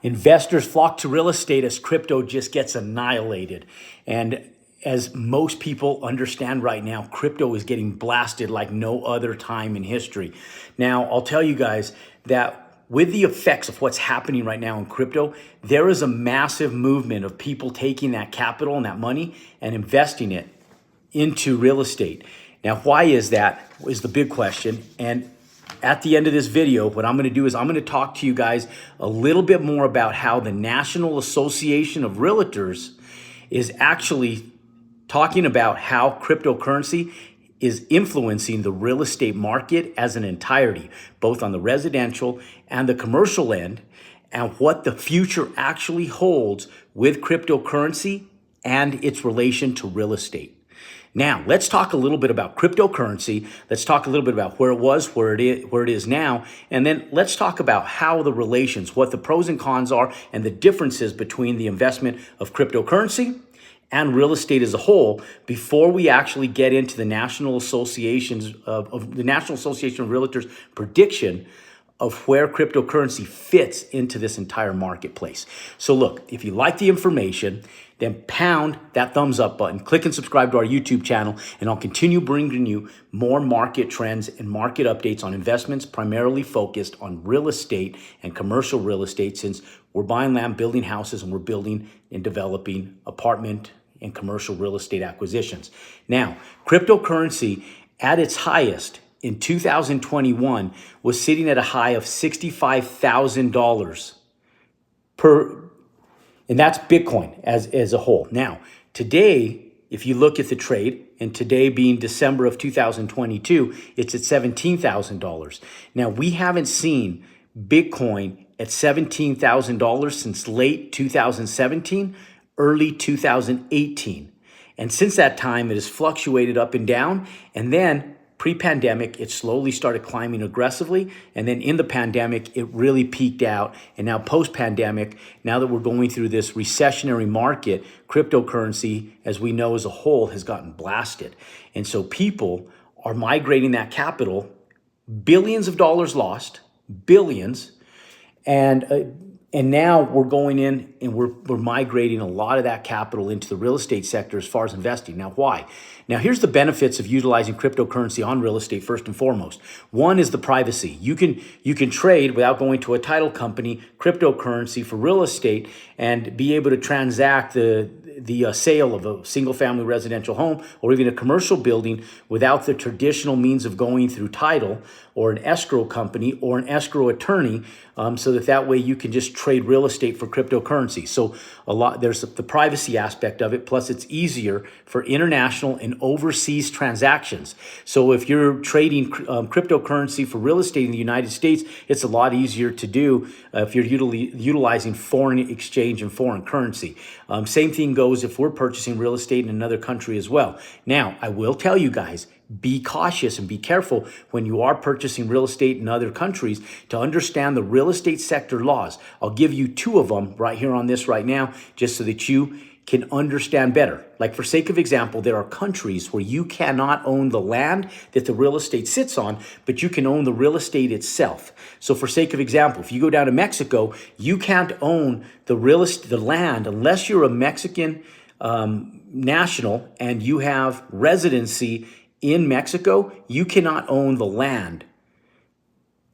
Investors flock to real estate as crypto just gets annihilated. And as most people understand right now, crypto is getting blasted like no other time in history. Now, I'll tell you guys that with the effects of what's happening right now in crypto, there is a massive movement of people taking that capital and that money and investing it into real estate. Now, why is that is the big question. And at the end of this video, what I'm going to do is I'm going to talk to you guys a little bit more about how the National Association of Realtors is actually talking about how cryptocurrency is influencing the real estate market as an entirety, both on the residential and the commercial end, and what the future actually holds with cryptocurrency and its relation to real estate. Now, let's talk a little bit about cryptocurrency. Let's talk a little bit about where it was, where it is now, and then let's talk about how the relations, what the pros and cons are, and the differences between the investment of cryptocurrency and real estate as a whole before we actually get into the National Association of Realtors prediction of where cryptocurrency fits into this entire marketplace. So look, if you like the information, then pound that thumbs up button, click and subscribe to our YouTube channel, and I'll continue bringing you more market trends and market updates on investments primarily focused on real estate and commercial real estate, since we're buying land, building houses, and we're building and developing apartment and commercial real estate acquisitions. Now, cryptocurrency at its highest in 2021 was sitting at a high of $65,000 per, and that's Bitcoin as a whole. Now, today, if you look at the trade, and today being December of 2022, it's at $17,000. Now, we haven't seen Bitcoin at $17,000 since late 2017, early 2018. And since that time, it has fluctuated up and down. And then pre-pandemic, it slowly started climbing aggressively. And then in the pandemic, it really peaked out. And now post-pandemic, now that we're going through this recessionary market, cryptocurrency, as we know as a whole, has gotten blasted. And so people are migrating that capital, billions of dollars lost, billions. And now we're going in and we're migrating a lot of that capital into the real estate sector as far as investing. Now, why? Now, here's the benefits of utilizing cryptocurrency on real estate first and foremost. One is the privacy. You can trade without going to a title company, cryptocurrency for real estate, and be able to transact the sale of a single-family residential home or even a commercial building without the traditional means of going through title or an escrow company or an escrow attorney, so that way you can just trade real estate for cryptocurrency. So there's the privacy aspect of it, plus it's easier for international and overseas transactions. So if you're trading cryptocurrency for real estate in the United States, it's a lot easier to do if you're utilizing foreign exchange and foreign currency. Same thing goes if we're purchasing real estate in another country as well. Now, I will tell you guys, be cautious and be careful when you are purchasing real estate in other countries to understand the real estate sector laws. I'll give you two of them right here on this right now, just so that you can understand better. Like for sake of example, there are countries where you cannot own the land that the real estate sits on, but you can own the real estate itself. So for sake of example, if you go down to Mexico, you can't own the land unless you're a Mexican national and you have residency in Mexico. You cannot own the land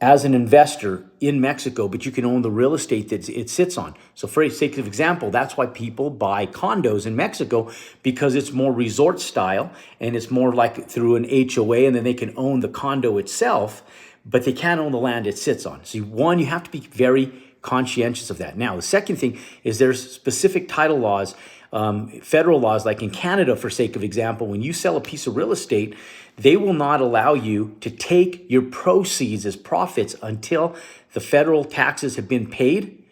as an investor in Mexico, but you can own the real estate that it sits on. So for sake of example, that's why people buy condos in Mexico, because it's more resort style and it's more like through an HOA, and then they can own the condo itself, but they can't own the land it sits on. So one, you have to be very conscientious of that. Now, the second thing is there's specific title laws, federal laws, like in Canada, for sake of example, when you sell a piece of real estate, they will not allow you to take your proceeds as profits until the federal taxes have been paid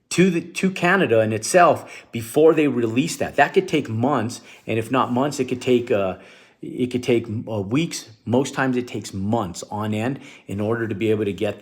to Canada in itself before they release that. That could take months, and if not months, it could take weeks. Most times it takes months on end in order to be able to get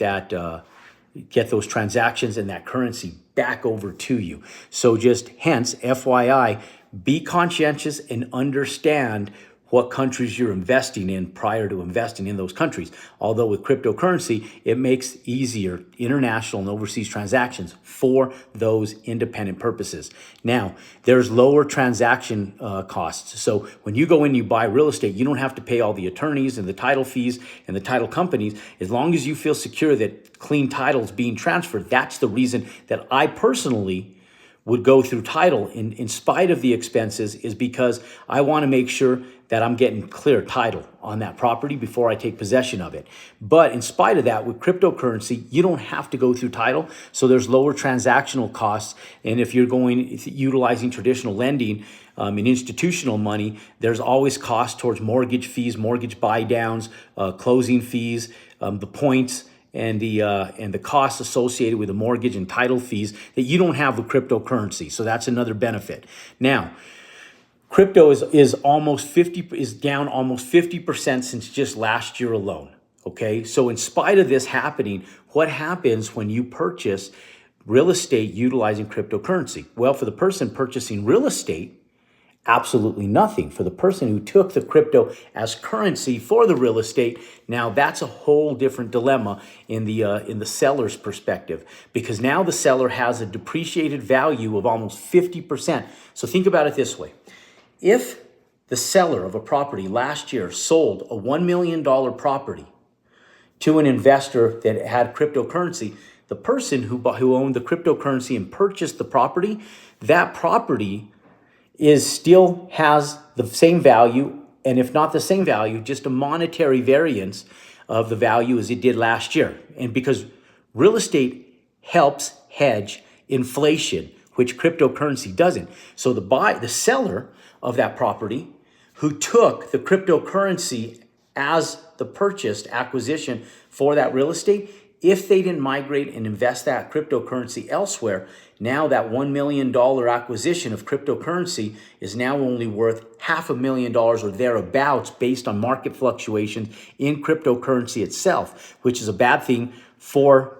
those transactions and that currency back over to you. So just hence, FYI, be conscientious and understand what countries you're investing in prior to investing in those countries. Although with cryptocurrency, it makes easier international and overseas transactions for those independent purposes. Now, there's lower transaction costs. So when you go in and you buy real estate, you don't have to pay all the attorneys and the title fees and the title companies. As long as you feel secure that clean title is being transferred, that's the reason that I personally would go through title in spite of the expenses, is because I want to make sure that I'm getting clear title on that property before I take possession of it. But in spite of that, with cryptocurrency, you don't have to go through title. So there's lower transactional costs. And if you're utilizing traditional lending and institutional money, there's always costs towards mortgage fees, mortgage buy downs, closing fees, the points, and the costs associated with the mortgage and title fees that you don't have with cryptocurrency. So that's another benefit. Now, crypto is down almost 50% since just last year alone. Okay, so in spite of this happening, what happens when you purchase real estate utilizing cryptocurrency? Well, for the person purchasing real estate, absolutely nothing. For the person who took the crypto as currency for the real estate, now that's a whole different dilemma in the seller's perspective, because now the seller has a depreciated value of almost 50%. So think about it this way. If the seller of a property last year sold a $1 million property to an investor that had cryptocurrency, the person who owned the cryptocurrency and purchased the property, that property still has the same value, and if not the same value, just a monetary variance of the value as it did last year. And because real estate helps hedge inflation, which cryptocurrency doesn't. So the seller of that property who took the cryptocurrency as the purchased acquisition for that real estate, if they didn't migrate and invest that cryptocurrency elsewhere, now that $1 million acquisition of cryptocurrency is now only worth $500,000 or thereabouts based on market fluctuations in cryptocurrency itself, which is a bad thing for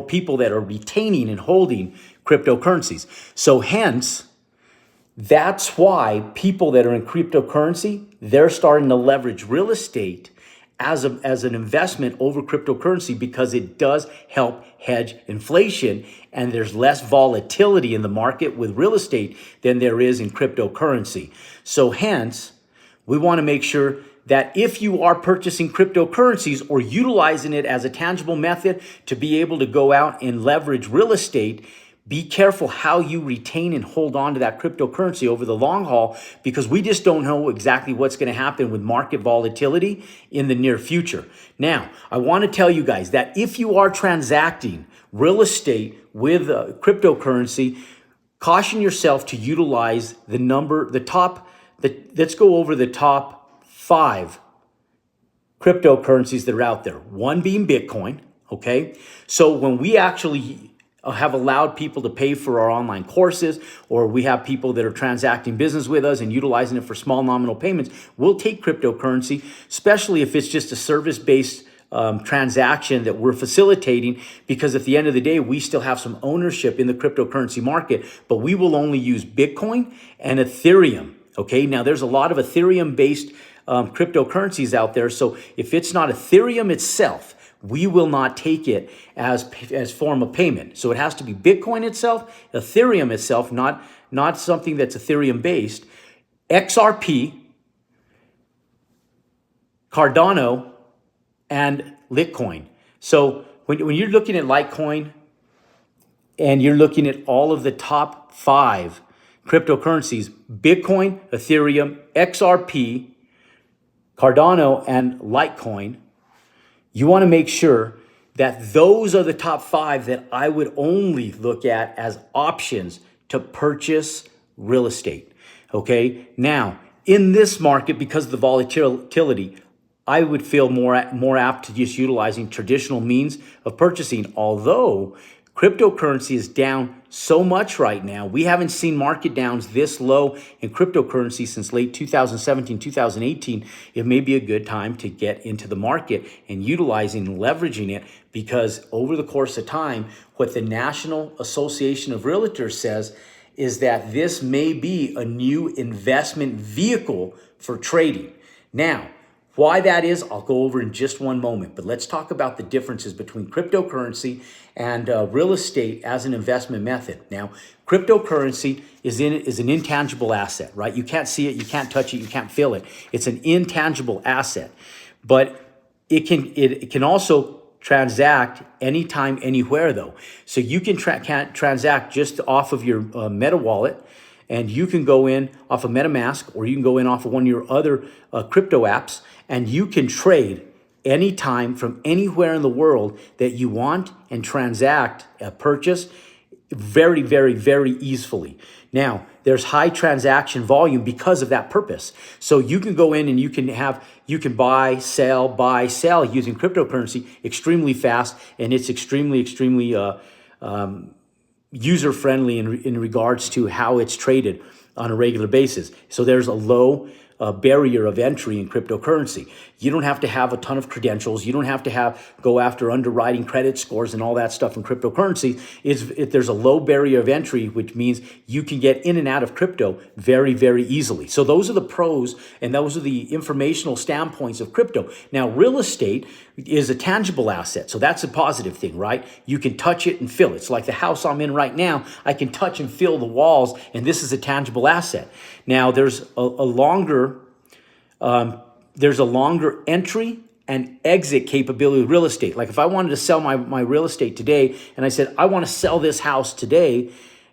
people that are retaining and holding cryptocurrencies. So hence, that's why people that are in cryptocurrency, they're starting to leverage real estate as an investment over cryptocurrency, because it does help hedge inflation, and there's less volatility in the market with real estate than there is in cryptocurrency. So hence, we want to make sure that if you are purchasing cryptocurrencies or utilizing it as a tangible method to be able to go out and leverage real estate, be careful how you retain and hold on to that cryptocurrency over the long haul, because we just don't know exactly what's going to happen with market volatility in the near future. Now, I want to tell you guys that if you are transacting real estate with cryptocurrency, caution yourself to utilize let's go over the top 5 cryptocurrencies that are out there. One being Bitcoin, okay? So when we actually have allowed people to pay for our online courses, or we have people that are transacting business with us and utilizing it for small nominal payments, we'll take cryptocurrency, especially if it's just a service-based transaction that we're facilitating, because at the end of the day, we still have some ownership in the cryptocurrency market, but we will only use Bitcoin and Ethereum. Okay, now there's a lot of Ethereum-based cryptocurrencies out there. So if it's not Ethereum itself, we will not take it as form of payment. So it has to be Bitcoin itself, Ethereum itself, not something that's Ethereum based, XRP, Cardano, and Litecoin. So when you're looking at Litecoin and you're looking at all of the top 5 cryptocurrencies, Bitcoin, Ethereum, XRP, Cardano, and Litecoin, you want to make sure that those are the top 5 that I would only look at as options to purchase real estate. Okay. Now, in this market, because of the volatility, I would feel more apt to just utilizing traditional means of purchasing. Although cryptocurrency is down so much right now, we haven't seen market downs this low in cryptocurrency since late 2017, 2018. It may be a good time to get into the market and utilizing and leveraging it, because over the course of time, what the National Association of Realtors says is that this may be a new investment vehicle for trading. Now, why that is, I'll go over in just one moment, but let's talk about the differences between cryptocurrency and real estate as an investment method. Now, cryptocurrency is an intangible asset, right? You can't see it, you can't touch it, you can't feel it. It's an intangible asset, but it can also transact anytime, anywhere though. So you can transact just off of your Meta wallet, and you can go in off of MetaMask, or you can go in off of one of your other crypto apps, and you can trade anytime from anywhere in the world that you want and transact a purchase very, very, very easily. Now, there's high transaction volume because of that purpose. So you can go in and you can buy, sell using cryptocurrency extremely fast, and it's extremely user-friendly in regards to how it's traded on a regular basis. So there's a low barrier of entry in cryptocurrency. You don't have to have a ton of credentials. You don't have to go after underwriting credit scores and all that stuff in cryptocurrency. There's a low barrier of entry, which means you can get in and out of crypto very, very easily. So those are the pros, and those are the informational standpoints of crypto. Now, real estate is a tangible asset. So that's a positive thing, right? You can touch it and feel it. It's like the house I'm in right now. I can touch and feel the walls, and this is a tangible asset. Now, there's a longer entry and exit capability of real estate. Like if I wanted to sell my real estate today, and I said, I want to sell this house today,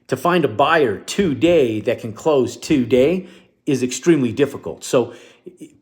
to find a buyer today that can close today is extremely difficult. So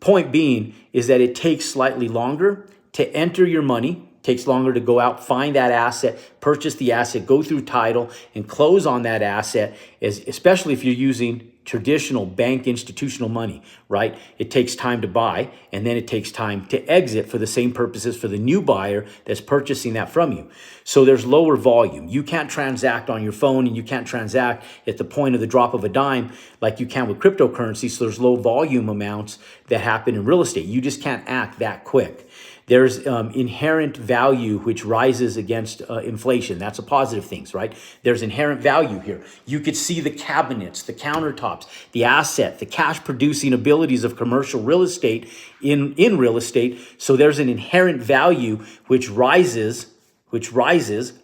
point being is that it takes slightly longer to enter your money, takes longer to go out, find that asset, purchase the asset, go through title, and close on that asset, especially if you're using traditional bank institutional money, right? It takes time to buy, and then it takes time to exit for the same purposes for the new buyer that's purchasing that from you. So there's lower volume. You can't transact on your phone, and you can't transact at the point of the drop of a dime like you can with cryptocurrency. So there's low volume amounts that happen in real estate. You just can't act that quick. There's inherent value which rises against inflation. That's a positive thing, right? There's inherent value here. You could see the cabinets, the countertops, the asset, the cash producing abilities of commercial real estate in real estate. So there's an inherent value which rises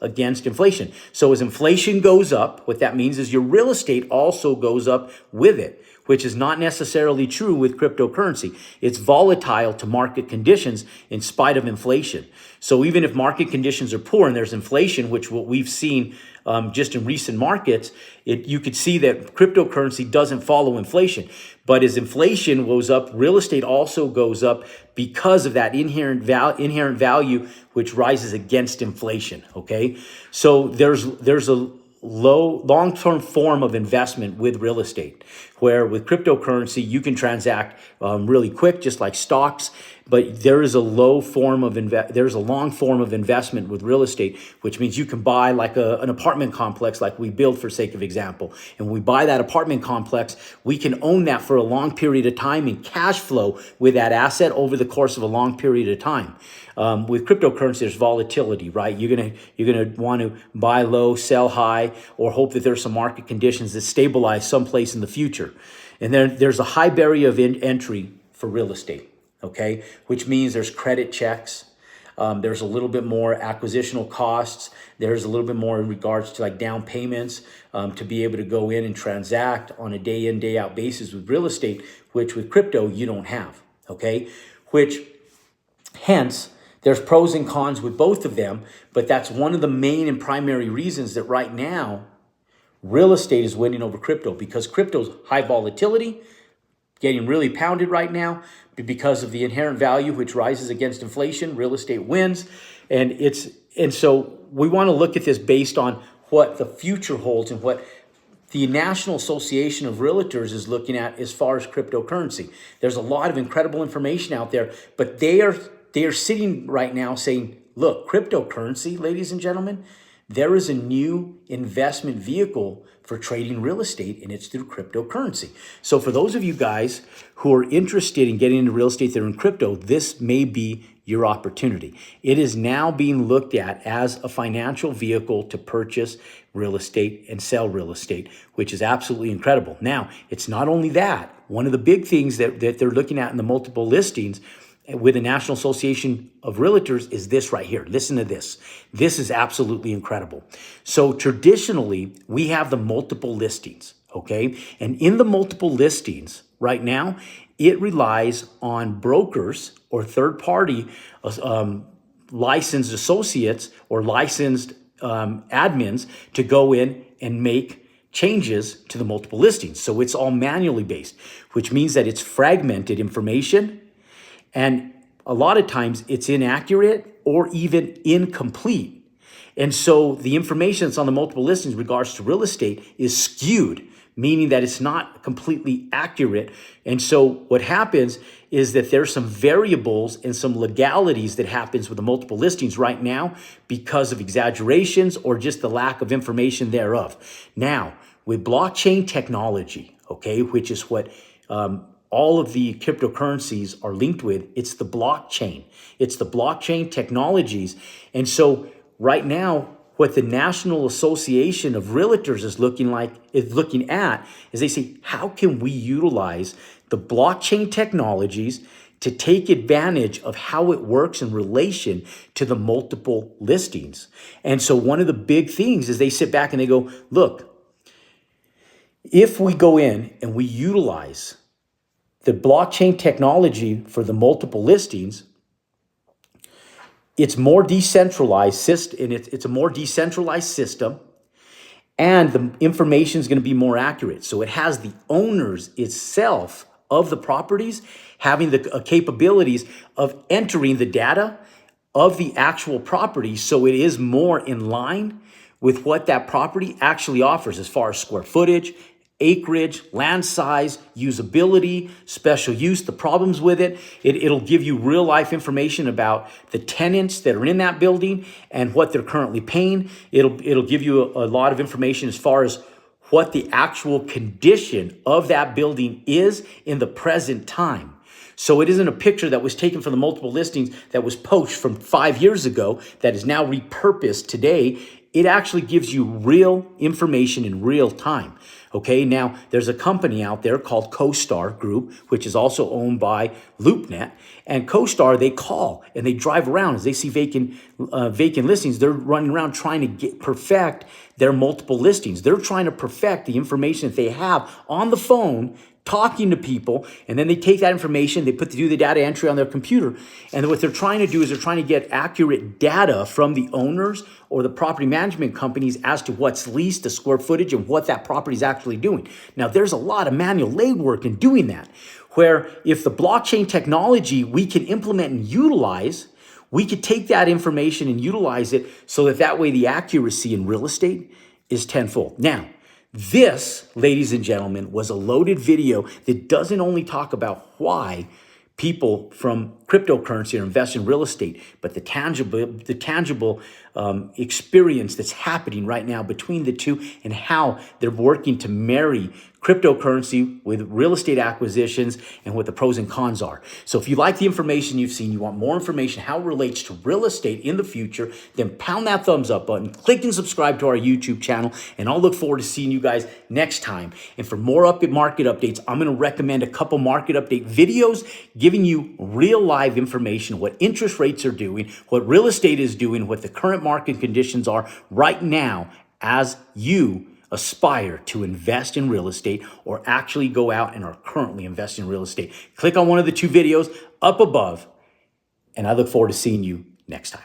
against inflation. So as inflation goes up, what that means is your real estate also goes up with it, which is not necessarily true with cryptocurrency. It's volatile to market conditions in spite of inflation. So even if market conditions are poor and there's inflation, which what we've seen just in recent markets, you could see that cryptocurrency doesn't follow inflation. But as inflation goes up, real estate also goes up because of that inherent value, which rises against inflation, okay? So there's a long-term form of investment with real estate, where with cryptocurrency, you can transact really quick, just like stocks, but there is a long form of investment with real estate, which means you can buy like an apartment complex like we build for sake of example. And when we buy that apartment complex, we can own that for a long period of time and cash flow with that asset over the course of a long period of time. With cryptocurrency, there's volatility, right? You're gonna want to buy low, sell high, or hope that there's some market conditions that stabilize someplace in the future. And then there's a high barrier of entry for real estate, okay? Which means there's credit checks. There's a little bit more acquisitional costs. There's a little bit more in regards to like down payments to be able to go in and transact on a day in, day out basis with real estate, which with crypto you don't have, okay? Hence, there's pros and cons with both of them, but that's one of the main and primary reasons that right now, real estate is winning over crypto, because crypto's high volatility, getting really pounded right now because of the inherent value which rises against inflation. Real estate wins, and so we want to look at this based on what the future holds and what the National Association of Realtors is looking at as far as cryptocurrency. There's a lot of incredible information out there, but they are sitting right now saying, look, cryptocurrency, ladies and gentlemen, there is a new investment vehicle for trading real estate, and it's through cryptocurrency. So for those of you guys who are interested in getting into real estate that are in crypto, this may be your opportunity. It is now being looked at as a financial vehicle to purchase real estate and sell real estate, which is absolutely incredible. Now, it's not only that. one of the big things that they're looking at in the multiple listings with the National Association of Realtors is this right here. Listen to this. This is absolutely incredible. So traditionally, we have the multiple listings, okay? And in the multiple listings right now, it relies on brokers or third-party licensed associates or licensed admins to go in and make changes to the multiple listings. So it's all manually based, which means that it's fragmented information. And a lot of times it's inaccurate or even incomplete. And so the information that's on the multiple listings in regards to real estate is skewed, meaning that it's not completely accurate. And so what happens is that there's some variables and some legalities that happens with the multiple listings right now because of exaggerations or just the lack of information thereof. Now, with blockchain technology, okay, which is what all of the cryptocurrencies are linked with, it's the blockchain. It's the blockchain technologies. And so right now, what the National Association of Realtors is looking at is they say, how can we utilize the blockchain technologies to take advantage of how it works in relation to the multiple listings? And so one of the big things is they sit back and they go, look, if we go in and we utilize the blockchain technology for the multiple listings, it's more decentralized and it's a more decentralized system, and the information is going to be more accurate. So it has the owners itself of the properties having the capabilities of entering the data of the actual property, so it is more in line with what that property actually offers as far as square footage, acreage, land size, usability, special use, the problems with it. It'll give you real life information about the tenants that are in that building and what they're currently paying. It'll give you a lot of information as far as what the actual condition of that building is in the present time. So it isn't a picture that was taken from the multiple listings that was poached from 5 years ago that is now repurposed today. It actually gives you real information in real time. Okay, now there's a company out there called CoStar Group, which is also owned by LoopNet. And CoStar, they call and they drive around as they see vacant listings. They're running around trying to perfect their multiple listings. They're trying to perfect the information that they have on the phone, talking to people, and then they take that information, they do the data entry on their computer, and what they're trying to do is they're trying to get accurate data from the owners or the property management companies as to what's leased, the square footage, and what that property is actually doing. Now, there's a lot of manual legwork in doing that, where if the blockchain technology we can implement and utilize, we could take that information and utilize it so that way the accuracy in real estate is tenfold. Now, this, ladies and gentlemen, was a loaded video that doesn't only talk about why people from cryptocurrency are investing in real estate, but the tangible experience that's happening right now between the two and how they're working to marry cryptocurrency with real estate acquisitions and what the pros and cons are. So if you like the information you've seen, you want more information how it relates to real estate in the future, then pound that thumbs up button, click and subscribe to our YouTube channel, and I'll look forward to seeing you guys next time. And for more market updates, I'm going to recommend a couple market update videos giving you real live information, what interest rates are doing, what real estate is doing, what the current market conditions are right now as you aspire to invest in real estate or actually go out and are currently investing in real estate. Click on one of the two videos up above, and I look forward to seeing you next time.